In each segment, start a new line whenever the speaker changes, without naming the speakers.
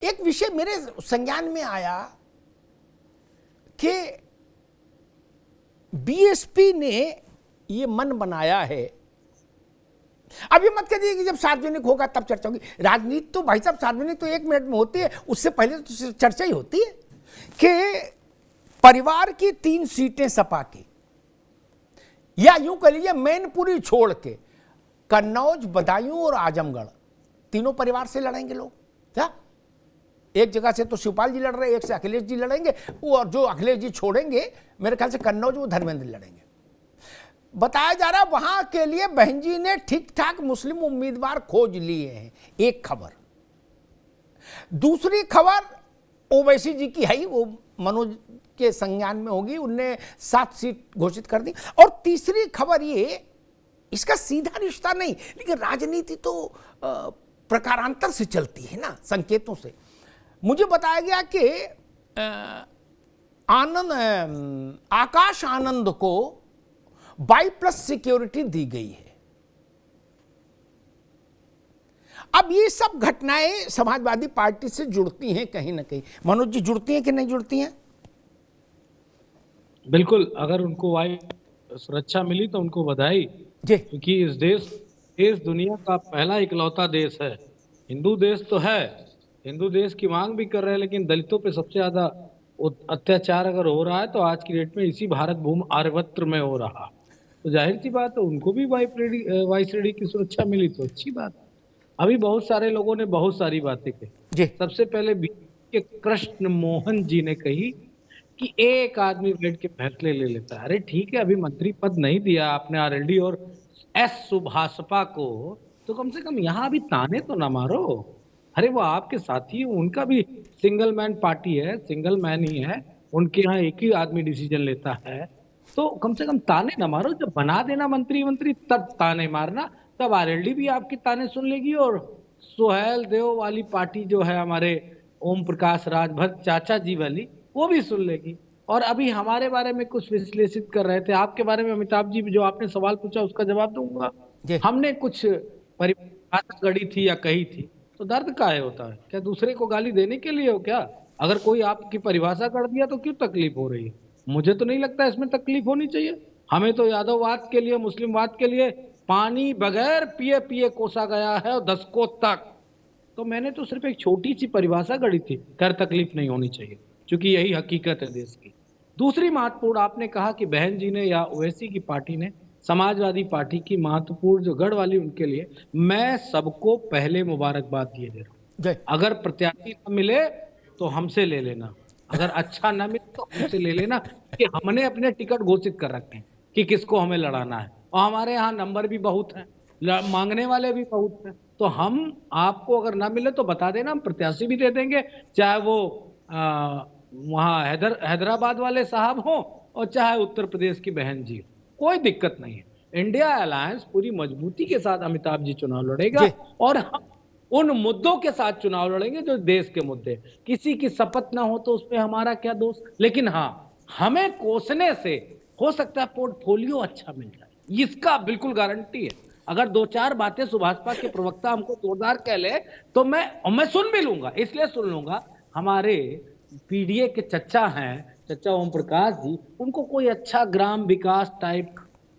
एक विषय मेरे संज्ञान में आया कि बीएसपी ने ये मन बनाया है, अब ये मत कहिए कि जब सार्वजनिक होगा तब चर्चा होगी। राजनीति तो भाई साहब सार्वजनिक तो 1 मिनट में होती है, उससे पहले तो चर्चा ही होती है कि परिवार की 3 सीटें सपा की, या यूं कह लीजिए मैनपुरी छोड़ के कन्नौज, बदायूं और आजमगढ़ तीनों परिवार से लड़ेंगे लोग। क्या एक जगह से तो शिवपाल जी लड़ रहे हैं, एक से अखिलेश जी लड़ेंगे, और जो अखिलेश जी छोड़ेंगे मेरे ख्याल से कन्नौज वो धर्मेंद्र लड़ेंगे। बताया जा रहा वहां के लिए बहन जी ने ठीक ठाक मुस्लिम उम्मीदवार खोज लिए हैं, एक खबर। दूसरी खबर ओवैसी जी की है ही, वो मनोज के संज्ञान में होगी, उनने 7 सीट घोषित कर दी। और तीसरी खबर ये, इसका सीधा रिश्ता नहीं, लेकिन राजनीति तो प्रकारांतर से चलती है ना, संकेतों से। मुझे बताया गया कि आकाश आनंद को 22+ सिक्योरिटी दी गई है। अब ये सब घटनाएं समाजवादी पार्टी से जुड़ती हैं कहीं ना कहीं। मनोज जी, जुड़ती हैं कि नहीं जुड़ती हैं?
बिल्कुल, अगर उनको वायु सुरक्षा मिली तो उनको बधाई, क्योंकि इस देश दुनिया का पहला इकलौता देश है। हिंदू देश तो है, हिंदू देश की मांग भी कर रहे हैं, लेकिन दलितों पे सबसे ज्यादा अत्याचार अगर हो रहा है तो आज की डेट में इसी भारत भूमि आर्यवत्र में हो रहा। तो जाहिर सी बात है उनको भी वायु श्रेणी की सुरक्षा मिली तो अच्छी बात है। अभी बहुत सारे लोगों ने बहुत सारी बातें कही। सबसे पहले बीजेपी के कृष्ण मोहन जी ने कही कि एक आदमी बैठ के फैसले ले लेता है। अरे ठीक है, अभी मंत्री पद नहीं दिया आपने आरएलडी और एस सुभाषपा को, तो कम से कम यहाँ अभी ताने तो ना मारो। अरे वो आपके साथी, उनका भी सिंगल मैन पार्टी है, सिंगल मैन ही है, उनके यहाँ एक ही आदमी डिसीजन लेता है, तो कम से कम ताने ना मारो। जब बना देना मंत्री तब ताने मारना, तब आरएलडी भी आपकी ताने सुन लेगी और सुहेल देव वाली पार्टी जो है हमारे ओम प्रकाश राजभर चाचा जी वाली, वो भी सुन लेगी। और अभी हमारे बारे में कुछ विश्लेषित कर रहे थे, आपके बारे में अमिताभ जी जो आपने सवाल पूछा उसका जवाब दूंगा। हमने कुछ परिभाषा गढ़ी थी या कही थी, तो दर्द काहे होता है? क्या दूसरे को गाली देने के लिए हो क्या? अगर कोई आपकी परिभाषा कर दिया तो क्यों तकलीफ हो रही है? मुझे तो नहीं लगता इसमें तकलीफ होनी चाहिए। हमें तो यादववाद के लिए, मुस्लिमवाद के लिए पानी बगैर पिए पिए कोसा गया है और दशकों तक। तो मैंने तो सिर्फ एक छोटी सी परिभाषा गढ़ी थी, कर तकलीफ नहीं होनी चाहिए, क्योंकि यही हकीकत है देश की। दूसरी महत्वपूर्ण, आपने कहा कि बहन जी ने या ओवैसी की पार्टी ने समाजवादी पार्टी की महत्वपूर्ण जो गढ़ वाली, उनके लिए मैं सबको पहले मुबारकबाद दिए दे रहा हूँ। अगर प्रत्याशी न मिले तो हमसे ले लेना, अगर अच्छा न मिले तो हमसे ले लेना, कि हमने अपने टिकट घोषित कर रखे हैं कि किसको हमें लड़ाना है, और हमारे यहाँ नंबर भी बहुत हैं, मांगने वाले भी बहुत हैं। तो हम आपको अगर ना मिले तो बता देना, हम प्रत्याशी भी दे देंगे, चाहे वो वहाँ हैदराबाद वाले साहब हो और चाहे उत्तर प्रदेश की बहन जी, कोई दिक्कत नहीं है। इंडिया अलायंस पूरी मजबूती के साथ अमिताभ जी चुनाव लड़ेगा, और हम उन मुद्दों के साथ चुनाव लड़ेंगे जो देश के मुद्दे। किसी की शपथ ना हो तो उसमें हमारा क्या दोष, लेकिन हाँ, हमें कोसने से हो सकता है पोर्टफोलियो अच्छा मिल जाए, इसका बिल्कुल गारंटी है। अगर 2-4 बातें सुभाषपा के प्रवक्ता हमको जोरदार कह ले तो मैं सुन भी लूंगा, इसलिए सुन लूंगा। हमारे पीडीए के चच्चा हैं, चच्चा ओम प्रकाश जी, उनको कोई अच्छा ग्राम विकास टाइप,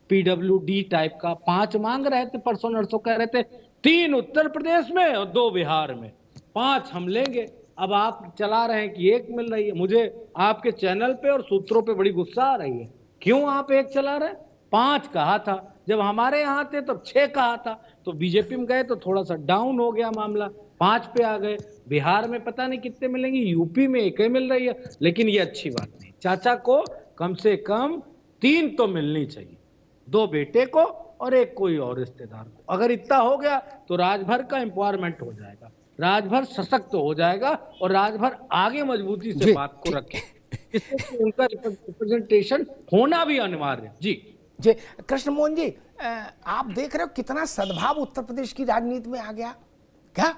पीडब्ल्यूडी टाइप का 5 मांग रहे थे, परसों नरसों कह रहे थे 3 उत्तर प्रदेश में और 2 बिहार में, 5 हम लेंगे। अब आप चला रहे हैं कि 1 मिल रही है। मुझे आपके चैनल पे और सूत्रों पे बड़ी गुस्सा आ रही है, क्यों आप 1 चला रहे हैं? 5 कहा था, जब हमारे यहाँ थे तब 6 कहा था, तो बीजेपी में गए तो थोड़ा सा डाउन हो गया मामला, 5 पे आ गए। बिहार में पता नहीं कितने मिलेंगे, यूपी में 1 ही मिल रही है, लेकिन ये अच्छी बात नहीं। चाचा को कम से कम 3 तो मिलनी चाहिए, 2 बेटे को और 1 कोई और रिश्तेदार को। अगर इतना हो गया तो राजभर का एम्पावरमेंट हो जाएगा, राजभर सशक्त हो जाएगा, और राजभर आगे मजबूती से बात को रखे, इससे उनका रिप्रेजेंटेशन होना भी अनिवार्य। जी
कृष्ण मोहन जी, आप देख रहे हो कितना सद्भाव उत्तर प्रदेश की राजनीति में आ गया। क्या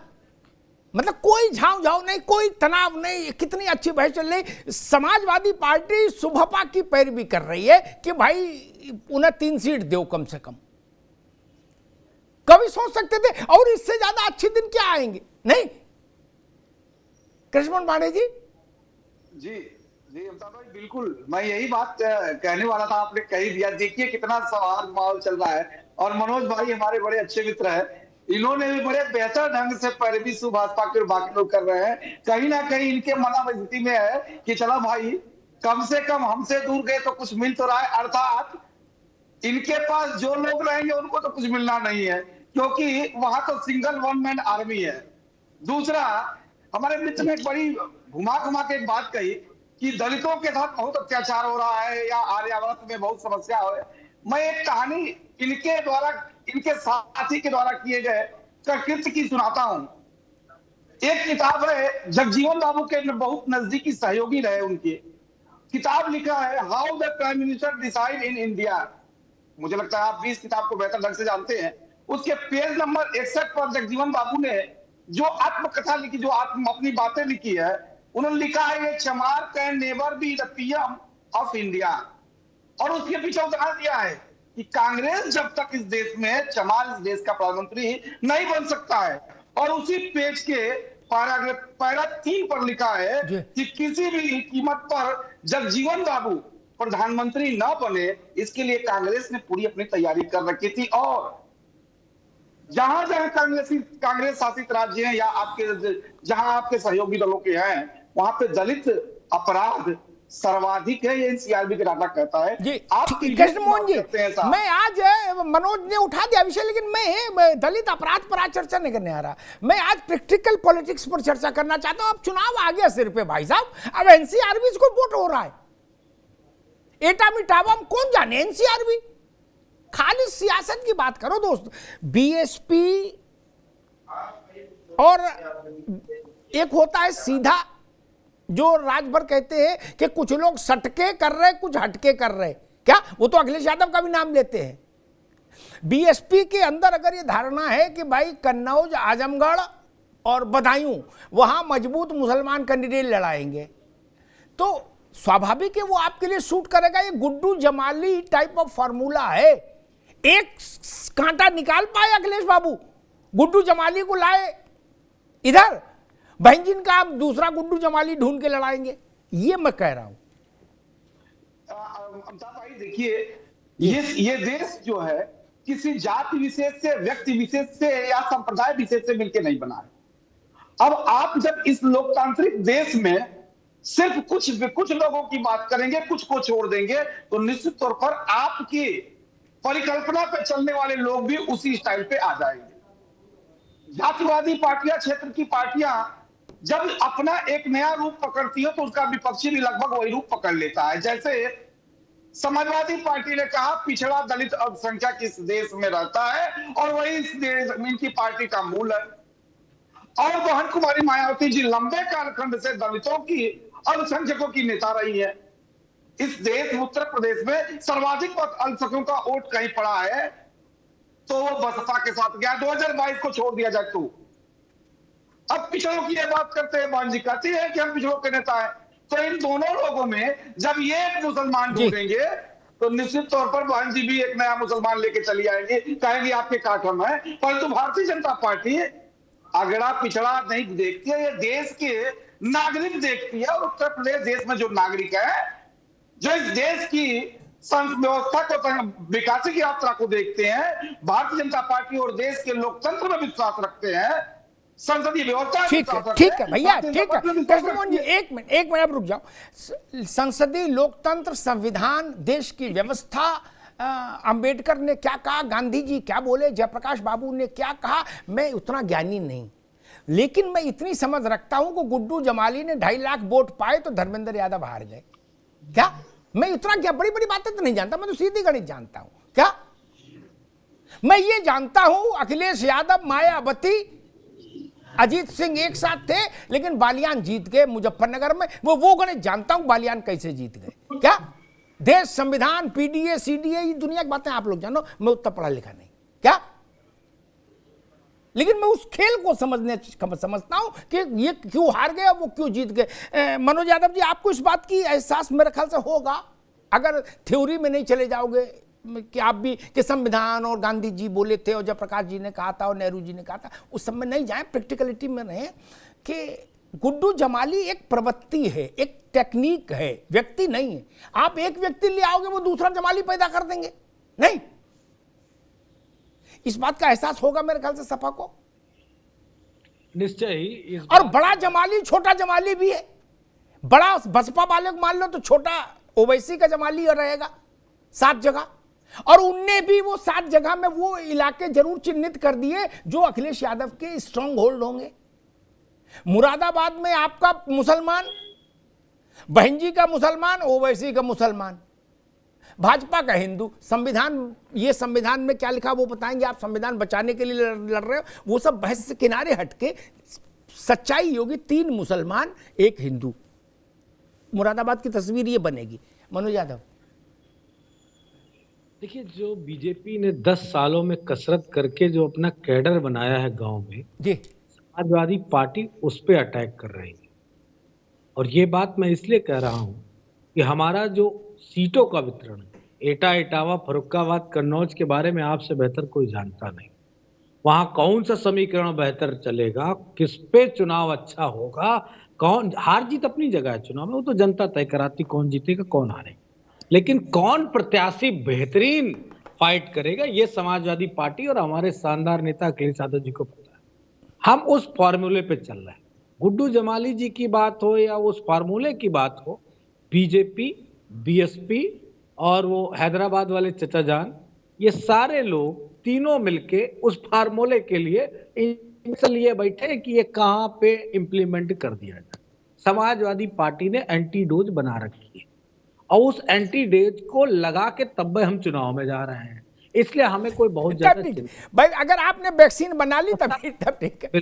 मतलब कोई झाव नहीं, कोई तनाव नहीं, कितनी अच्छी बहस चल रही। समाजवादी पार्टी सुभाषपा की पैरवी कर रही है कि भाई उन्हें 3 सीट दो कम से कम। कभी सोच सकते थे और इससे ज्यादा अच्छे दिन क्या आएंगे? नहीं, कृष्ण पांडे जी।
जी जी अमिताभ भाई, बिल्कुल मैं यही बात कहने वाला था, आपने कह ही दिया। देखिए कितना सौहार्द माहौल चल रहा है, और मनोज भाई हमारे बड़े अच्छे मित्र हैं, इन्होंने भी बड़े बेहतर ढंग से पहले भी सुभाषपा के बाकी लोग कर रहे हैं। कहीं ना कहीं इनके मनोस्थिति में है कि चलो भाई, कम से कम हमसे दूर गए तो कुछ मिल तो रहा है, अर्थात इनके पास जो लोग रहेंगे उनको तो कुछ मिलना नहीं है, क्योंकि वहां तो सिंगल वन मैन आर्मी है। दूसरा, हमारे मित्र ने एक बड़ी घुमा घुमा के एक बात कही कि दलितों के साथ बहुत अत्याचार हो रहा है या आर्यावर्त में बहुत समस्या हो रही है। मैं एक कहानी इनके द्वारा, इनके साथी के द्वारा किए गए कृत्य की सुनाता हूं। एक किताब है, जगजीवन बाबू के बहुत नजदीकी सहयोगी रहे उनके, किताब लिखा है how the prime minister decide in India. मुझे लगता है आप भी इस किताब को बेहतर ढंग से जानते हैं। उसके पेज नंबर 61 पर जगजीवन बाबू ने जो आत्मकथा लिखी, जो अपनी बातें लिखी है, उन्होंने लिखा है ये चमार can never be the PM of India. और उसके पीछे उदाहरण दिया है कि कांग्रेस जब तक इस देश में, चमार इस देश का प्रधानमंत्री नहीं बन सकता है। और उसी पेज के पैरा 3 पर लिखा है कि किसी भी कीमत पर जगजीवन बाबू प्रधानमंत्री न बने, इसके लिए कांग्रेस ने पूरी अपनी तैयारी कर रखी थी। और जहां जहां कांग्रेस शासित राज्य हैं या आपके जहां आपके सहयोगी दलों के हैं, वहां पे दलित अपराध सर्वाधिक है, ये एनसीआरबी का डाटा कहता है।
आप कृष्ण मोहन जी, मैं आज मनोज ने उठा दिया विषय, लेकिन मैं दलित अपराध पर आज चर्चा नहीं करने आ रहा। मैं आज प्रैक्टिकल पॉलिटिक्स पर चर्चा करना चाहता हूं। अब चुनाव आ गया सिर पे भाई साहब, अब एनसीआरबी को वोट हो रहा है, एटा मिटावा कौन जाने एनसीआरबी। खाली सियासत की बात करो दोस्त। बीएसपी और एक होता है सीधा, जो राजभर कहते हैं कि कुछ लोग सटके कर रहे, कुछ हटके कर रहे। क्या वो तो अखिलेश यादव का भी नाम लेते हैं। बीएसपी के अंदर अगर ये धारणा है कि भाई कन्नौज, आजमगढ़ और बदायूं वहां मजबूत मुसलमान कैंडिडेट लड़ाएंगे, तो स्वाभाविक है वो आपके लिए सूट करेगा। ये Guddu Jamali type of formula है। एक कांटा निकाल पाए अखिलेश बाबू, गुड्डू जमाली को लाए इधर, बहनजिन का हम दूसरा गुड्डू जमाली ढूंढ के लड़ाएंगे। ये मैं कह रहा हूं।
अमिताभ भाई देखिए, ये देश जो है किसी जाति विशेष से, व्यक्ति विशेष से या संप्रदाय विशेष से मिलकर नहीं बना है। अब आप जब इस लोकतांत्रिक देश में सिर्फ कुछ लोगों की बात करेंगे, कुछ को छोड़ देंगे, तो निश्चित तौर पर आपकी परिकल्पना पे चलने वाले लोग भी उसी स्टाइल पे आ जाएंगे। जातिवादी पार्टियां, क्षेत्र की पार्टियां जब अपना एक नया रूप पकड़ती है तो उसका विपक्षी भी लगभग वही रूप पकड़ लेता है। जैसे समाजवादी पार्टी ने कहा पिछड़ा दलित अल्पसंख्यक इस देश में रहता है और वही इस देश इनकी पार्टी का मूल है। और बहन कुमारी मायावती जी लंबे कालखंड से दलितों की, अल्पसंख्यकों की नेता रही है। इस देश उत्तर प्रदेश में सर्वाधिक अल्पसंख्यकों का वोट कहीं पड़ा है तो वो बसपा के साथ गया। 2022 को छोड़ दिया जाए तो अब पिछड़ों की ये बात करते हैं, बहन जी कहती है कि हम पिछड़ों के नेता है। तो इन दोनों लोगों में जब ये एक मुसलमान ढूंढेंगे तो निश्चित तौर पर बहन जी भी एक नया मुसलमान लेके चली आएंगे, कहेंगे आपके काठम है। परंतु भारतीय जनता पार्टी अगड़ा पिछड़ा नहीं देखती है, ये देश के नागरिक देखती है। और उत्तर प्रदेश देश में जो नागरिक है, जो इस देश की व्यवस्था को, विकास की यात्रा को देखते हैं, भारतीय जनता पार्टी और देश के लोकतंत्र में विश्वास रखते हैं, संसदीय व्यवस्था।
ठीक है भैया, ठीक है कृष्णमोहन जी, एक मिनट आप रुक जाओ। संसदीय लोकतंत्र, संविधान, देश की व्यवस्था, अंबेडकर ने क्या कहा, गांधी जी क्या बोले, जयप्रकाश बाबू ने क्या कहा, मैं उतना ज्ञानी नहीं, लेकिन मैं इतनी समझ रखता हूं कि गुड्डू जमाली ने 2.5 लाख वोट पाए तो धर्मेंद्र यादव हार गए। क्या मैं इतना, क्या बड़ी बड़ी बातें तो नहीं जानता, मैं तो सीधी गणित जानता हूं। क्या मैं ये जानता हूं अखिलेश यादव, मायावती, अजीत सिंह एक साथ थे, लेकिन बालियान जीत गए मुजफ्फरनगर में। वो गणित जानता हूं, बालियान कैसे जीत गए। क्या देश, संविधान, पीडीए, सीडीए, ये दुनिया की बातें आप लोग जानो, मैं उतना पढ़ा लिखा नहीं। क्या लेकिन मैं उस खेल को समझता हूं कि ये क्यों हार गए, वो क्यों जीत गए। मनोज यादव जी, आपको इस बात की एहसास मेरे ख्याल से होगा, अगर थ्योरी में नहीं चले जाओगे कि आप भी कि संविधान और गांधी जी बोले थे और जयप्रकाश जी ने कहा था और नेहरू जी ने कहा था, उस सब में नहीं जाए, प्रैक्टिकलिटी में रहें कि गुड्डू जमाली एक प्रवृत्ति है, एक टेक्निक है, व्यक्ति नहीं है। आप एक व्यक्ति ले आओगे वो दूसरा जमाली पैदा कर देंगे, नहीं। इस बात का एहसास होगा मेरे ख्याल से सपा को।
निश्चय ही इस
और बड़ा जमाली छोटा जमाली भी है। बड़ा बसपा वाले को मान लो तो छोटा ओवैसी का जमाली रहेगा 7 जगह, और उनने भी वो 7 जगह में वो इलाके जरूर चिन्हित कर दिए जो अखिलेश यादव के स्ट्रांग होल्ड होंगे। मुरादाबाद में आपका मुसलमान, बहन जी का मुसलमान, ओवैसी का मुसलमान, भाजपा का हिंदू। संविधान, ये संविधान में क्या लिखा वो बताएंगे आप, संविधान बचाने के लिए लड़ रहे हो, वो सब बहस से किनारे हटके सच्चाई होगी 3 मुसलमान 1 हिंदू। मुरादाबाद की तस्वीर ये बनेगी। मनोज यादव,
देखिए, जो बीजेपी ने 10 सालों में कसरत करके जो अपना कैडर बनाया है गांव में
जी,
समाजवादी पार्टी उस पे अटैक कर रही है। और ये बात मैं इसलिए कह रहा हूं कि हमारा जो सीटों का वितरण है, एटा, इटावा, फर्रुखाबाद, कन्नौज के बारे में आपसे बेहतर कोई जानता नहीं। वहां कौन सा समीकरण बेहतर चलेगा, किस पे चुनाव अच्छा होगा, कौन, हार जीत अपनी जगह है चुनाव में, वो तो जनता तय कराती कौन जीतेगा कौन हारेगा, लेकिन कौन प्रत्याशी बेहतरीन फाइट करेगा ये समाजवादी पार्टी और हमारे शानदार नेता अखिलेश यादव जी को पता है। हम उस फॉर्मूले पे चल रहे हैं। गुड्डू जमाली जी की बात हो या उस फार्मूले की बात हो, बीजेपी, बीएसपी और वो हैदराबाद वाले चचा जान, ये सारे लोग तीनों मिलके उस फार्मूले के लिए इसलिए बैठे कि ये कहां पे इंप्लीमेंट कर दिया जाए। समाजवादी पार्टी ने एंटीडोज बना रखी है और उस एंटीडोज को लगा के तब हम चुनाव में जा रहे हैं, इसलिए हमें कोई बहुत ज्यादा
भाई अगर आपने वैक्सीन बना ली तब ठीक है,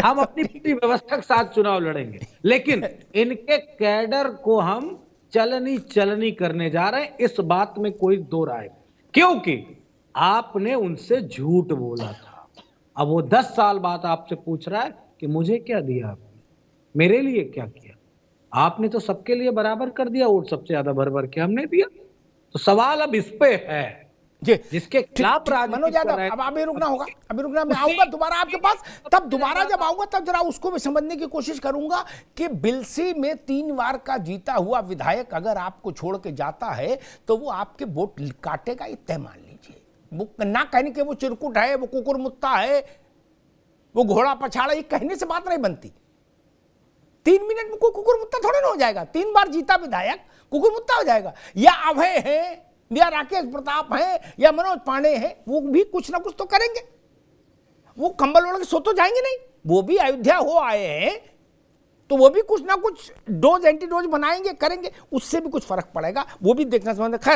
हम अपनी पूरी व्यवस्था के साथ चुनाव लड़ेंगे, लेकिन इनके कैडर को हम चलनी करने जा रहे हैं, इस बात में कोई दो राय नहीं। क्योंकि आपने उनसे झूठ बोला था। अब वो 10 साल बाद आपसे पूछ रहा है कि मुझे क्या दिया आपने, मेरे लिए क्या किया। आपने तो सबके लिए बराबर कर दिया और सबसे ज्यादा भर के हमने दिया। तो सवाल अब इस पे है जिसके खिलाफ
मनोज यादव, अब अभी रुकना होगा, अभी रुकना, मैं आऊंगा दोबारा आपके पास। तब दोबारा जब आऊंगा तब जरा उसको भी समझने की कोशिश करूंगा कि बिलसी में 3 बार का जीता हुआ विधायक अगर आपको छोड़ के जाता है तो वो आपके वोट काटेगा, ये तय मान लीजिए। वो ना कहने के वो चिरकुट है, वो कुकुर मुत्ता है, वो घोड़ा पछाड़ा, ये कहने से बात नहीं बनती। 3 मिनट में कोई कुकुर मुत्ता थोड़ा ना हो जाएगा। 3 बार जीता विधायक कुकुर मुत्ता हो जाएगा। या अभय है या राकेश प्रताप है या मनोज पांडे हैं, वो भी कुछ ना कुछ तो करेंगे। वो कंबल ओढ़ के सो तो जाएंगे नहीं, वो भी अयोध्या हो आए हैं तो वो भी कुछ ना कुछ डोज एंटी डोज बनाएंगे, करेंगे, उससे भी कुछ फर्क पड़ेगा, वो भी देखना समझना। खैर